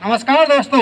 नमस्कार दोस्तों,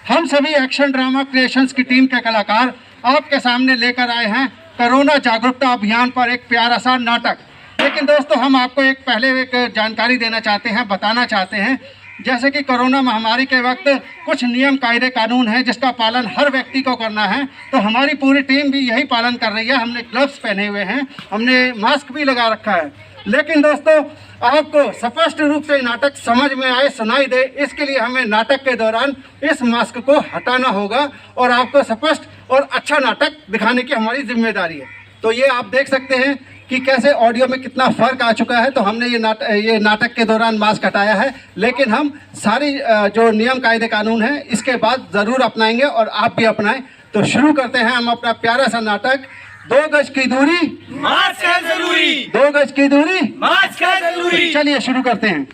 हम सभी एक्शन ड्रामा क्रिएशंस की टीम के कलाकार आपके सामने लेकर आए हैं कोरोना जागरूकता अभियान पर एक प्यारा सा नाटक। लेकिन दोस्तों, हम आपको पहले एक जानकारी देना चाहते हैं, बताना चाहते हैं। जैसे कि कोरोना महामारी के वक्त कुछ नियम कायदे कानून हैं जिसका पालन हर व्यक्ति को करना है, तो हमारी पूरी टीम भी यही पालन कर रही है। हमने ग्लव्स पहने हुए हैं, हमने मास्क भी लगा रखा है। लेकिन दोस्तों, आपको स्पष्ट रूप से नाटक समझ में आए, सुनाई दे, इसके लिए हमें नाटक के दौरान इस मास्क को हटाना होगा और आपको स्पष्ट और अच्छा नाटक दिखाने की हमारी जिम्मेदारी है। तो ये आप देख सकते हैं कि कैसे ऑडियो में कितना फर्क आ चुका है। तो हमने ये नाटक के दौरान मास्क हटाया है, लेकिन हम सारी जो नियम कायदे कानून है इसके बाद ज़रूर अपनाएंगे और आप भी अपनाएं। तो शुरू करते हैं हम अपना प्यारा सा नाटक। 2 गज की दूरी मास्क है जरूरी, 2 गज की दूरी मास्क है जरूरी। चलिए शुरू करते हैं।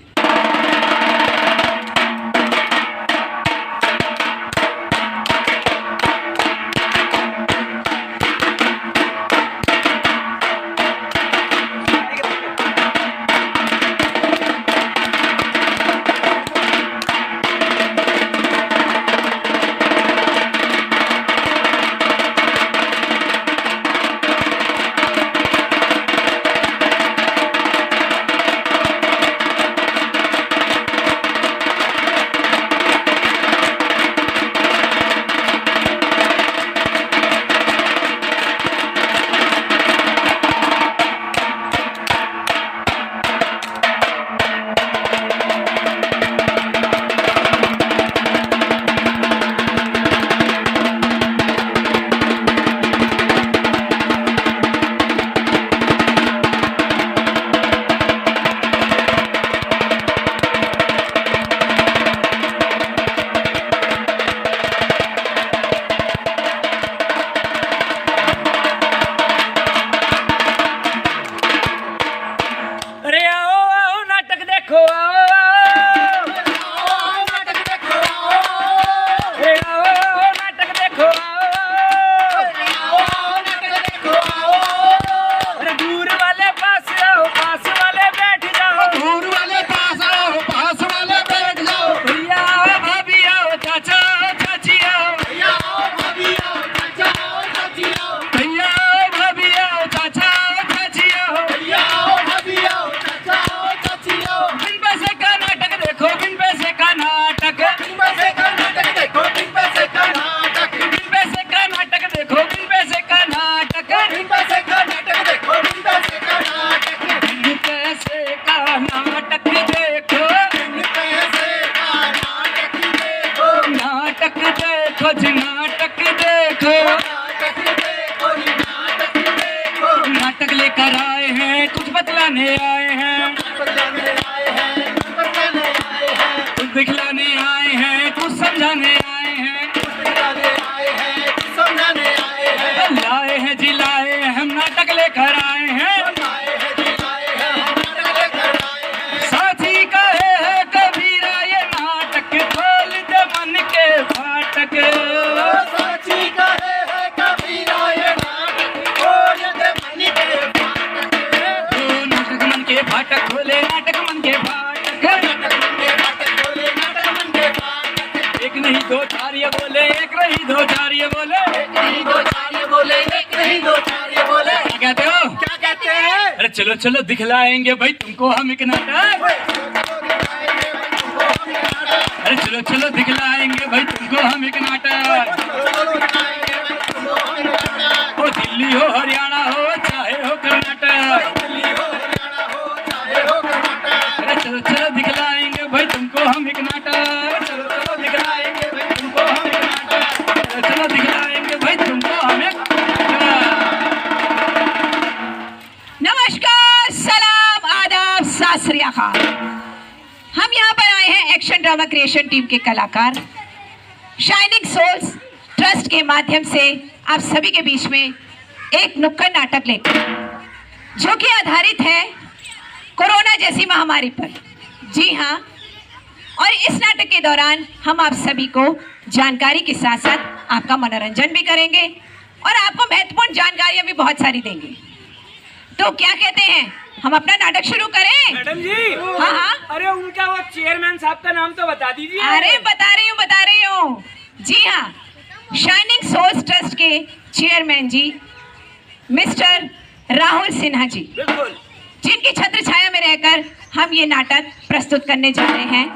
नाटक लेकर आए हैं, कुछ बतलाने आए हैं, कुछ दिखलाने आए हैं, कुछ समझाने आए हैं, लाए हैं जिलाए हम नाटक लेकर आए हैं। साथी कहे है कबीरा ये नाटक खोल दे मन के फाटक। फाटक खोले नाटक मन के फाटक, एक नहीं दो चार ये बोले, एक नहीं दो चार ये बोले, क्या कहते हो? क्या कहते हैं? अरे चलो चलो दिखलाएंगे भाई तुमको हम एक नाटक। अरे चलो चलो दिखलाएंगे भाई तुमको हम एक नाटक। हो दिल्ली हो हरियाणा हो चाहे हो कर्नाटक, चलो चलो दिखलाएंगे भाई तुमको हम एक नाटक। चलो चलो दिखलाएंगे भाई सत श्री अकाल। हम यहाँ पर आए हैं एक्शन ड्रामा क्रिएशन टीम के कलाकार शाइनिंग सोल्स ट्रस्ट के माध्यम से आप सभी के बीच में एक नुक्कड़ नाटक लेकर, जो कि आधारित है कोरोना जैसी महामारी पर। जी हाँ, और इस नाटक के दौरान हम आप सभी को जानकारी के साथ साथ आपका मनोरंजन भी करेंगे और आपको महत्वपूर्ण जानकारियां भी बहुत सारी देंगे। तो क्या कहते हैं, हम अपना नाटक शुरू करें? मैडम जी। हाँ हाँ। अरे उनका वो चेयरमैन साहब का नाम तो बता दीजिए। अरे बता रही हूँ। जी हाँ, शाइनिंग सोल्स ट्रस्ट के चेयरमैन जी मिस्टर राहुल सिन्हा जी, बिल्कुल, जिनकी छत्र छाया में रहकर हम ये नाटक प्रस्तुत करने जा रहे हैं,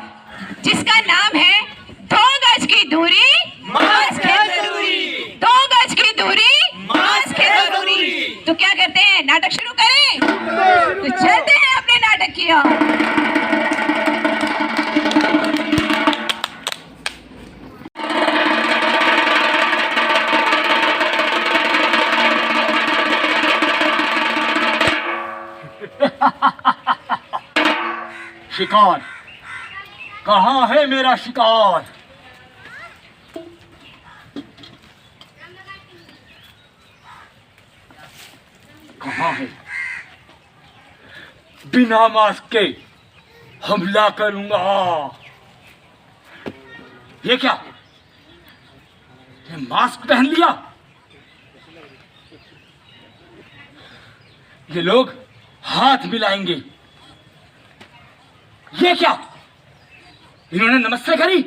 जिसका नाम है 2 गज की दूरी मास्क है जरूरी। 2 गज की दूरी मास्क है जरूरी। तो क्या करते हैं, नाटक शुरू करें? तो चलते हैं अपने नाटक की ओर। शिकार कहाँ है मेरा शिकार? कहाँ है? बिना मास्क के हमला करूंगा। ये क्या, ये मास्क पहन लिया? ये लोग हाथ मिलाएंगे। ये क्या, इन्होंने नमस्ते करी?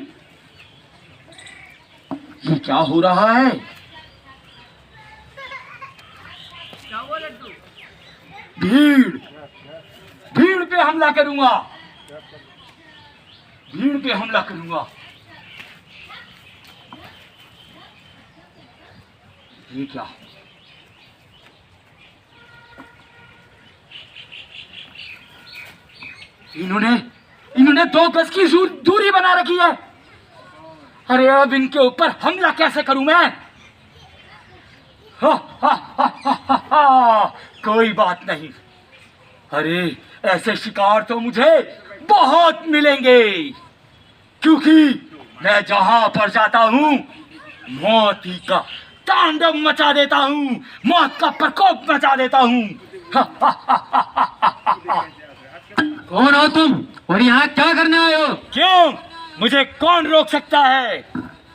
ये क्या हो रहा है? भीड़ भीड़ पे हमला करूंगा। भीड़ पे हमला करूंगा। ये क्या, इन्होंने 2 गज की दूरी बना रखी है। अरे अब इनके ऊपर हमला कैसे करूं मैं? हा, हा, हा, हा, हा, हा, कोई बात नहीं। अरे ऐसे शिकार तो मुझे बहुत मिलेंगे, क्योंकि मैं जहां पर जाता हूं मौत ही का तांडव मचा देता हूं, मौत का प्रकोप मचा देता हूं। हा, हा, हा, हा, हा, हा, हा। कौन हो तुम और यहाँ क्या करने आए हो? क्यों, मुझे कौन रोक सकता है?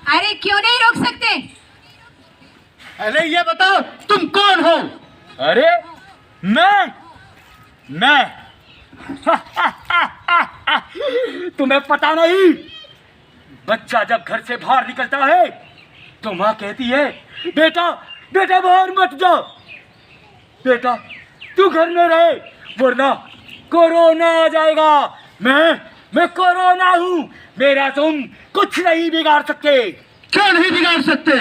अरे क्यों नहीं रोक सकते? अरे ये बताओ तुम कौन हो? अरे मैं तुम्हें पता नहीं, बच्चा जब घर से बाहर निकलता है तो माँ कहती है, बेटा बेटा बाहर मत जाओ, बेटा तू घर में रहे वरना कोरोना आ जाएगा। मैं कोरोना हूँ, मेरा तुम कुछ नहीं बिगाड़ सकते। क्यों नहीं बिगाड़ सकते?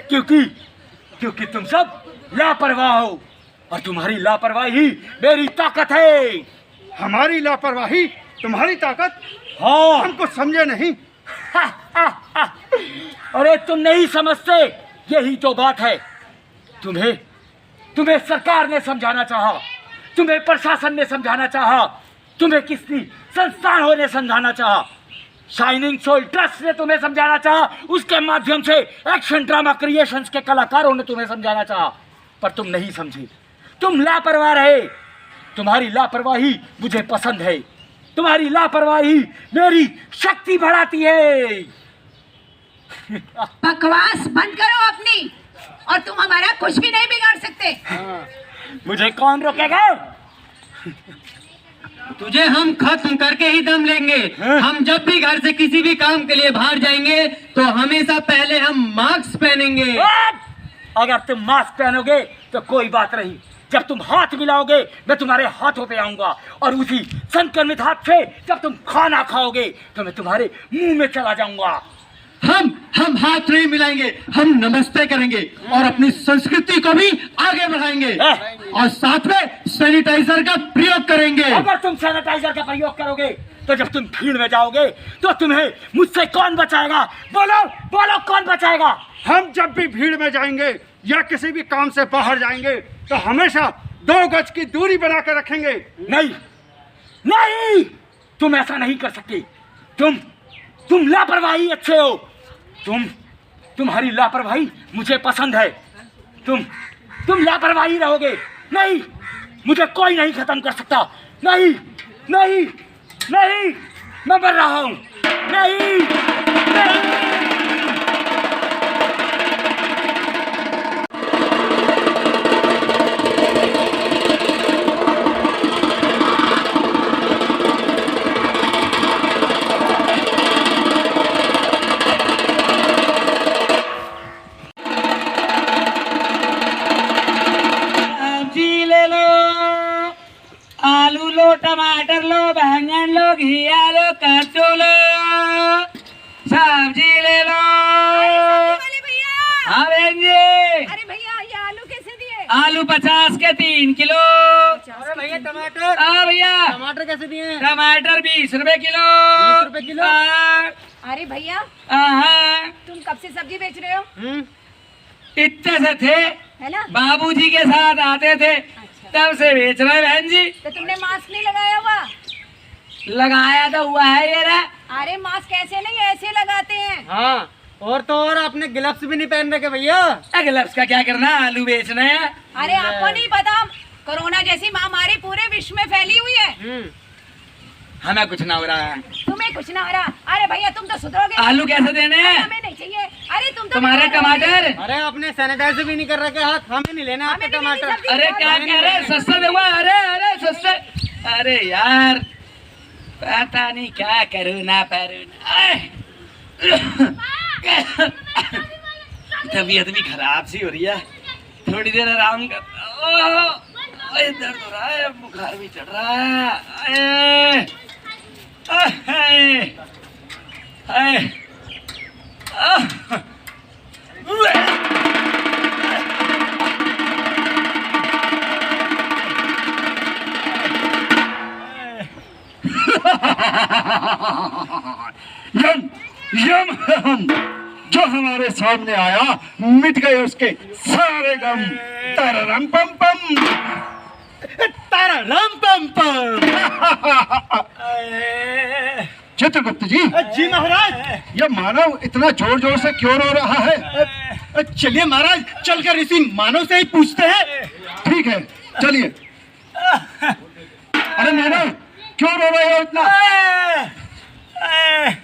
क्योंकि तुम सब लापरवाह हो और तुम्हारी लापरवाही मेरी ताकत है। हमारी लापरवाही तुम्हारी ताकत? हाँ। हम कुछ समझे नहीं। अरे तुम नहीं समझते, यही तो बात है। तुम्हें सरकार ने समझाना चाहा, तुम्हें प्रशासन ने समझाना चाहा, तुम्हें किसी संस्थानों ने समझाना चाहा, शाइनिंग सोल ट्रस्ट ने तुम्हें समझाना चाहा, उसके माध्यम से एक्शन ड्रामा क्रिएशंस के कलाकारों ने तुम्हें समझाना चाहा, पर तुम नहीं समझे। तुम लापरवाह रहे। तुम्हारी लापरवाही मुझे पसंद है। तुम्हारी लापरवाही मेरी शक्ति बढ़ाती है। बकवास बंद करो अपनी, और तुम हमारा कुछ भी नहीं बिगाड़ सकते। मुझे कौन रोकेगा? तुझे हम खत्म करके ही दम लेंगे। हम जब भी घर से किसी भी काम के लिए बाहर जाएंगे तो हमेशा पहले हम मास्क पहनेंगे। अगर तुम मास्क पहनोगे तो कोई बात नहीं, जब तुम हाथ मिलाओगे मैं तुम्हारे हाथों पे आऊंगा, और उसी संक्रमित हाथ से जब तुम खाना खाओगे तो मैं तुम्हारे मुंह में चला जाऊंगा। हम हाथ नहीं मिलाएंगे, हम नमस्ते करेंगे और अपनी संस्कृति को भी आगे बढ़ाएंगे, और साथ में सैनिटाइजर का प्रयोग करेंगे। अगर तुम सैनिटाइजर का प्रयोग करोगे तो जब तुम भीड़ में जाओगे तो तुम्हें मुझसे कौन बचाएगा? बोलो बोलो, कौन बचाएगा? हम जब भी भीड़ में जाएंगे या किसी भी काम से बाहर जाएंगे तो हमेशा 2 गज की दूरी बनाकर रखेंगे। नहीं नहीं, तुम ऐसा नहीं कर सकते। तुम लापरवाही अच्छे हो। तुम्हारी लापरवाही मुझे पसंद है। तुम लापरवाही रहोगे। नहीं, मुझे कोई नहीं खत्म कर सकता। नहीं नहीं नहीं, मैं मर रहा हूं। नहीं नहीं। सब्जी ले लो, आलू लो, टमाटर लो, बैंगन लो, घिया लो, कद्दू लो, सब्जी ले लो। हाँ बहन जी, अरे भैया ये आलू कैसे दिए? आलू 50 के 3 किलो। अरे भैया टमाटर, हाँ भैया, टमाटर कैसे दिए? टमाटर 20 रुपए किलो। 20 रुपए किलो? हाँ, अरे भैया हाँ, तुम कब से सब्जी बेच रहे हो? इतने से थे, है ना? बाबूजी के साथ आते थे, तब से बेच रहे हैं बहन जी। तो तुमने मास्क नहीं लगाया हुआ? लगाया तो हुआ है ये रहा। अरे मास्क ऐसे नहीं ऐसे लगाते हैं। हाँ, और तो और आपने ग्लव्स भी नहीं पहन रखे भैया। ग्लव्स का क्या करना, आलू बेचना है। अरे आपको नहीं पता कोरोना जैसी महामारी पूरे विश्व में फैली हुई है। हमें कुछ ना हो रहा है। तुम्हें कुछ ना हो रहा। अरे भैया तुम तो सुधरोगे। आलू कैसे देने हैं? हमें नहीं चाहिए। अरे तुम तो तुम्हारे बीमार होगे। टमाटर? अरे आपने सैनिटाइजर भी नहीं कर रखे हाथ, हमें नहीं लेना आपके हमें भी नहीं टमाटर। सब्जी। अरे क्या कह रहे हैं, सस्ता दूंगा। अरे सस्ता। अरे यार पता नहीं क्या करूँ ना करूँ। तबीयत भी खराब सी हो रही है, थोड़ी देर आराम कर। दर्द हो रहा है, बुखार भी चढ़ रहा है। यम है हम, जो हमारे सामने आया मिट गए उसके सारे गम। तररम पम पम, तररम पम पम। चित्रगुप्त जी, जी महाराज, ये मानव इतना जोर जोर से क्यों रो रहा है? चलिए महाराज, चलकर इसी मानव से ही पूछते हैं। ठीक है चलिए। अरे मानव क्यों रो रहे हो इतना?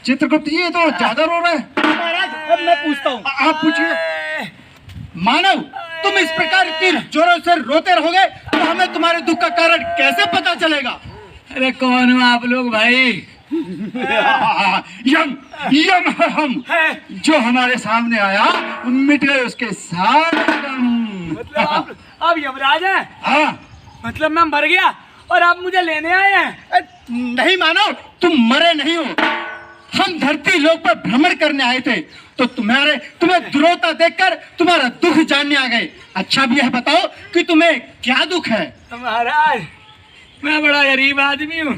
चित्रगुप्त जी ये तो ज्यादा रो रहे हैं। महाराज अब मैं पूछता हूँ। आप पूछिए। मानव, तुम इस प्रकार इतनी जोरों से रोते रहोगे तो हमें तुम्हारे दुख का कारण कैसे पता चलेगा? अरे कौन हो आप लोग भाई? यम यम है हम, जो हमारे सामने आया मिट गए उसके सारे गम। मतलब आप यमराज हैं? हाँ, मतलब मैं मर गया और आप मुझे लेने आए हैं? नहीं मानव, तुम मरे नहीं हो। हम धरती लोक पर भ्रमण करने आए थे तो तुम्हें दुरोता देखकर तुम्हारा दुख जानने आ गए। अच्छा भी है, बताओ कि तुम्हें क्या दुख है? महाराज मैं बड़ा गरीब आदमी हूँ,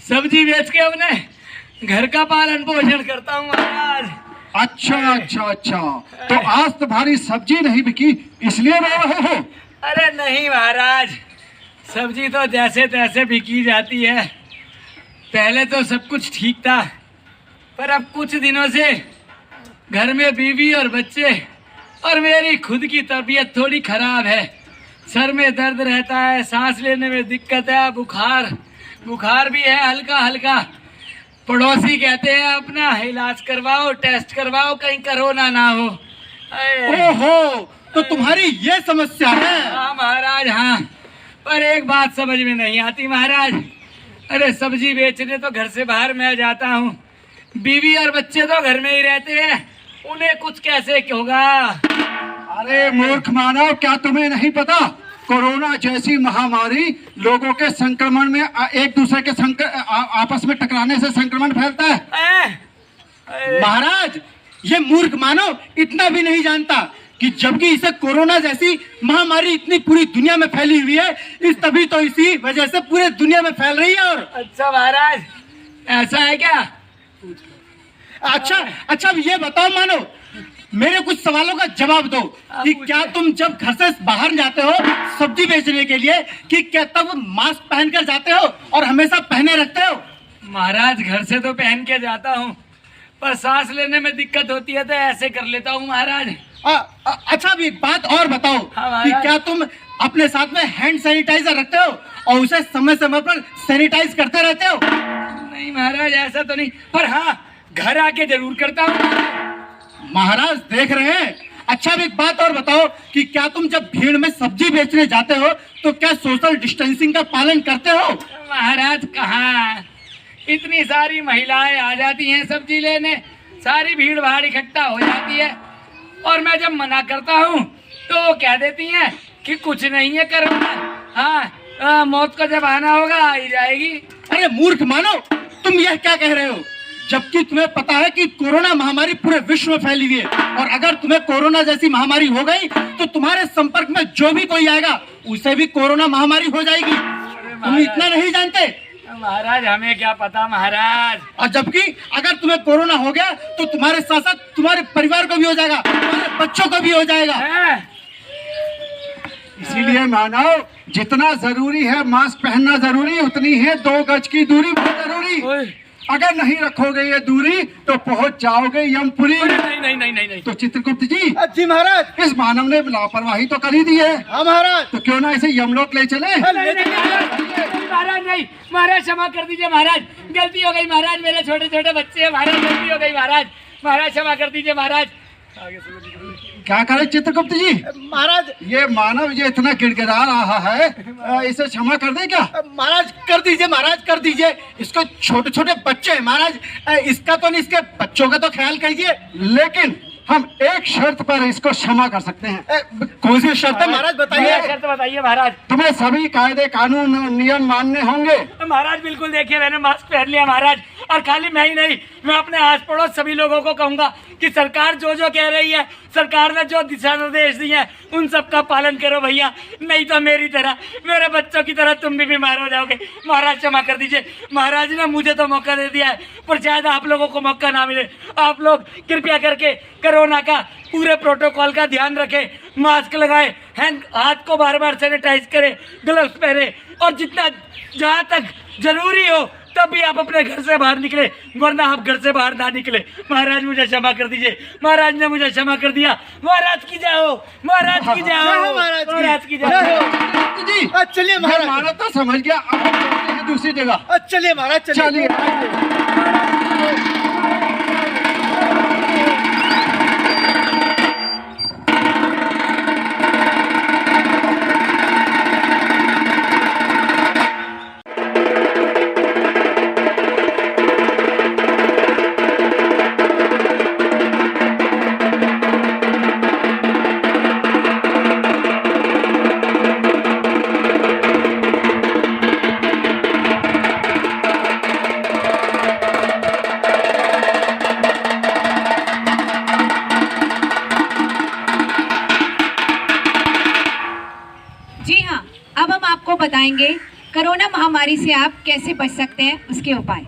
सब्जी बेच के अपने घर का पालन पोषण करता हूँ महाराज। अच्छा अच्छा अच्छा, तो आज तुम्हारी सब्जी नहीं बिकी इसलिए रो रहे हो? अरे नहीं महाराज, सब्जी तो जैसे तैसे बिकी जाती है। पहले तो सब कुछ ठीक था, पर अब कुछ दिनों से घर में बीवी और बच्चे और मेरी खुद की तबीयत थोड़ी खराब है। सर में दर्द रहता है, सांस लेने में दिक्कत है, बुखार भी है हल्का हल्का। पड़ोसी कहते हैं अपना इलाज करवाओ, टेस्ट करवाओ, कहीं कोरोना ना हो। ओहो, तो तुम्हारी ये समस्या है? हाँ महाराज हाँ, पर एक बात समझ में नहीं आती महाराज। अरे सब्जी बेचने तो घर से बाहर मैं जाता हूँ, बीवी और बच्चे तो घर में ही रहते हैं, उन्हें कुछ कैसे होगा? अरे मूर्ख मानव, क्या तुम्हें नहीं पता कोरोना जैसी महामारी लोगों के संक्रमण में एक दूसरे के आपस में टकराने से संक्रमण फैलता है। महाराज, ये मूर्ख मानव इतना भी नहीं जानता कि जबकि इसे कोरोना जैसी महामारी इतनी पूरी दुनिया में फैली हुई है, इस तभी तो इसी वजह से पूरे दुनिया में फैल रही है। और अच्छा महाराज ऐसा है क्या? अच्छा, अब ये बताओ मानव मेरे कुछ सवालों का जवाब दो कि क्या तुम जब घर से बाहर जाते हो सब्जी बेचने के लिए कि क्या तब मास्क पहनकर जाते हो और हमेशा पहने रखते हो? महाराज घर से तो पहन के जाता हूँ, पर सांस लेने में दिक्कत होती है तो ऐसे कर लेता हूँ महाराज। अच्छा, अब एक बात और बताओ हाँ, कि महाराज। क्या तुम अपने साथ में हैंड सैनिटाइजर रखते हो और उसे समय समय पर सैनिटाइज करते रहते हो? नहीं महाराज, ऐसा तो नहीं, पर हाँ घर आके जरूर करता हूँ। महाराज देख रहे हैं। अच्छा, अब एक बात और बताओ कि क्या तुम जब भीड़ में सब्जी बेचने जाते हो तो क्या सोशल डिस्टेंसिंग का पालन करते हो? महाराज कहाँ, इतनी सारी महिलाएं आ जाती हैं सब्जी लेने, सारी भीड़ भाड़ इकट्ठा हो जाती है, और मैं जब मना करता हूँ तो वो कह देती हैं कि कुछ नहीं है कोरोना, हाँ मौत को जब आना होगा आ ही जाएगी। अरे मूर्ख मानो, तुम यह क्या कह रहे हो जबकि तुम्हें पता है कि कोरोना महामारी पूरे विश्व में फैली हुई है, और अगर तुम्हें कोरोना जैसी महामारी हो गई तो तुम्हारे संपर्क में जो भी कोई आएगा उसे भी कोरोना महामारी हो जाएगी। तुम इतना नहीं जानते? महाराज हमें क्या पता महाराज। और जबकि अगर तुम्हें कोरोना हो गया तो तुम्हारे साथ साथ तुम्हारे परिवार को भी हो जाएगा, तुम्हारे बच्चों को भी हो जाएगा। इसीलिए मानव, जितना जरूरी है मास्क पहनना जरूरी, उतनी है 2 गज की दूरी बहुत जरूरी। अगर नहीं रखोगे ये दूरी तो पहुंच जाओगे यमपुरी। नहीं नहीं नहीं नहीं नहीं। तो चित्रगुप्त जी, जी महाराज। इस मानव ने लापरवाही तो कर ही दी है, हाँ महाराज। तो क्यों ना इसे यमलोक ले चले? महाराज नहीं, महाराज क्षमा कर दीजिए महाराज, गलती हो गई महाराज, मेरे छोटे छोटे बच्चे हैं महाराज, गलती हो गई महाराज, महाराज क्षमा कर दीजिए महाराज। क्या करे चित्रगुप्त जी? महाराज, ये मानव ये इतना गिड़गिड़ा रहा है, इसे क्षमा कर दे क्या? महाराज कर दीजिए, महाराज कर दीजिए। इसको छोटे छोटे बच्चे हैं महाराज, इसका तो नहीं, इसके बच्चों का तो ख्याल कीजिए। लेकिन हम एक शर्त पर इसको क्षमा कर सकते हैं। कौन सी शर्त है महाराज, बताइए। शर्त बताइए महाराज। तुम्हें सभी कायदे कानून नियम मानने होंगे। महाराज बिल्कुल, देखिए मैंने मास्क पहन लिया महाराज, और खाली मैं ही नहीं, मैं अपने आस पड़ोस सभी लोगों को कहूंगा कि सरकार जो जो कह रही है, सरकार ने जो दिशा निर्देश दिए हैं उन सब का पालन करो भैया, नहीं तो मेरी तरह, मेरे बच्चों की तरह तुम भी बीमार हो जाओगे। महाराज क्षमा कर दीजिए, महाराज ने मुझे तो मौका दे दिया है, पर शायद आप लोगों को मौका ना मिले। आप लोग कृपया करके कोरोना का पूरे प्रोटोकॉल का ध्यान रखें, मास्क लगाएं, हाथ को बार बार सैनिटाइज करें, ग्लव्स पहने, और जितना जहाँ तक जरूरी हो तभी आप अपने घर से बाहर निकले, वरना आप घर से बाहर ना निकले। महाराज मुझे क्षमा कर दीजिए, महाराज ने मुझे क्षमा कर दिया। महाराज की जाओ, महाराज की जाओ, महाराज की जाओ। जी चलिए महाराज। मानव तो समझ गया, अब हम चलते हैं दूसरी जगह। चलिए महाराज, चलिए। जी हाँ, अब हम आपको बताएंगे कोरोना महामारी से आप कैसे बच सकते हैं, उसके उपाय।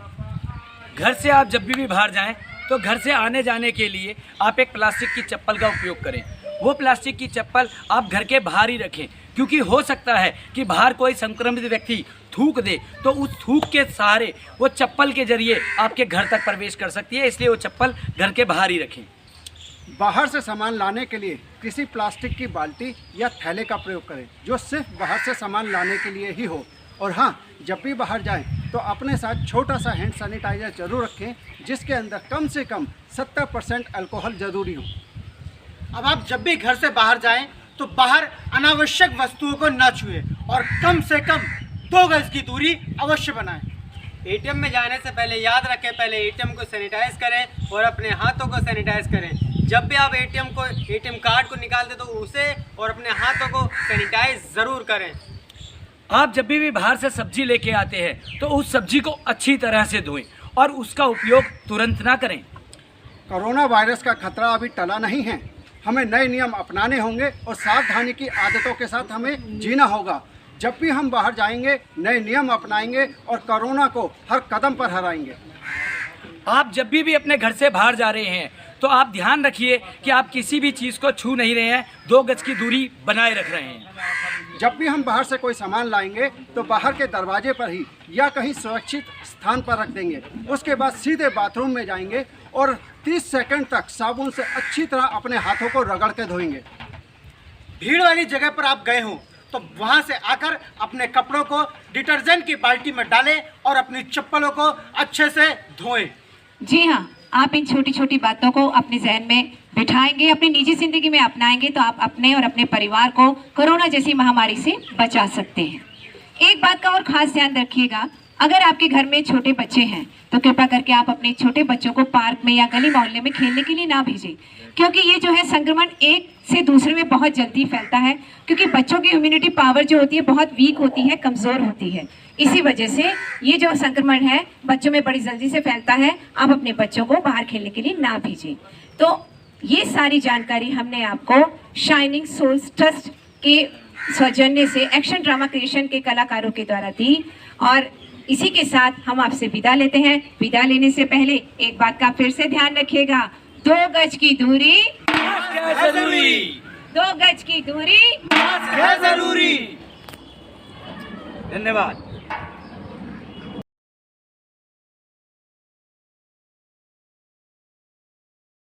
घर से आप जब भी बाहर जाएं तो घर से आने जाने के लिए आप एक प्लास्टिक की चप्पल का उपयोग करें। वो प्लास्टिक की चप्पल आप घर के बाहर ही रखें, क्योंकि हो सकता है कि बाहर कोई संक्रमित व्यक्ति थूक दे तो उस थूक के सहारे वो चप्पल के जरिए आपके घर तक प्रवेश कर सकती है, इसलिए वो चप्पल घर के बाहर ही रखें। बाहर से सामान लाने के लिए किसी प्लास्टिक की बाल्टी या थैले का प्रयोग करें जो सिर्फ बाहर से सामान लाने के लिए ही हो। और हाँ, जब भी बाहर जाएं तो अपने साथ छोटा सा हैंड सैनिटाइजर जरूर रखें जिसके अंदर कम से कम 70% अल्कोहल जरूरी हो। अब आप जब भी घर से बाहर जाएं तो बाहर अनावश्यक वस्तुओं को न छुएं और कम से कम 2 गज की दूरी अवश्य बनाएं। एटीएम में जाने से पहले याद रखें, पहले एटीएम को सैनिटाइज करें और अपने हाथों को सैनिटाइज करें। जब भी आप एटीएम कार्ड को निकालते तो उसे और अपने हाथों को सैनिटाइज ज़रूर करें। आप जब भी बाहर से सब्जी लेके आते हैं तो उस सब्जी को अच्छी तरह से धोएं और उसका उपयोग तुरंत ना करें। कोरोना वायरस का खतरा अभी टला नहीं है, हमें नए नियम अपनाने होंगे और सावधानी की आदतों के साथ हमें जीना होगा। जब भी हम बाहर जाएंगे नए नियम अपनाएंगे और कोरोना को हर कदम पर हराएंगे। आप जब भी अपने घर से बाहर जा रहे हैं तो आप ध्यान रखिए कि आप किसी भी चीज़ को छू नहीं रहे हैं, 2 गज की दूरी बनाए रख रहे हैं। जब भी हम बाहर से कोई सामान लाएंगे तो बाहर के दरवाजे पर ही या कहीं सुरक्षित स्थान पर रख देंगे। उसके बाद सीधे बाथरूम में जाएंगे और 30 सेकंड तक साबुन से अच्छी तरह अपने हाथों को रगड़ के धोएंगे। भीड़ वाली जगह पर आप गए हों तो वहां से आकर अपने कपड़ों को डिटर्जेंट की बाल्टी में डालें और अपनी चप्पलों को अच्छे से धोएं। जी हाँ, आप इन छोटी छोटी बातों को अपने जहन में बिठाएंगे, अपनी निजी जिंदगी में अपनाएंगे तो आप अपने और अपने परिवार को कोरोना जैसी महामारी से बचा सकते हैं। एक बात का और खास ध्यान रखिएगा, अगर आपके घर में छोटे बच्चे हैं तो कृपा करके आप अपने छोटे बच्चों को पार्क में या गली मोहल्ले में खेलने के लिए ना भेजें, क्योंकि ये जो है संक्रमण एक से दूसरे में बहुत जल्दी फैलता है, क्योंकि बच्चों की इम्यूनिटी पावर जो होती है बहुत वीक होती है, कमज़ोर होती है। इसी वजह से ये जो संक्रमण है बच्चों में बड़ी जल्दी से फैलता है। आप अपने बच्चों को बाहर खेलने के लिए ना भेजें। तो ये सारी जानकारी हमने आपको शाइनिंग सोल्स ट्रस्ट के सौजन्य से एक्शन ड्रामा क्रिएशन के कलाकारों के द्वारा दी, और इसी के साथ हम आपसे विदा लेते हैं। विदा लेने से पहले एक बात का फिर से ध्यान रखिएगा, 2 गज की दूरी जरूरी। 2 गज की दूरी जरूरी। धन्यवाद।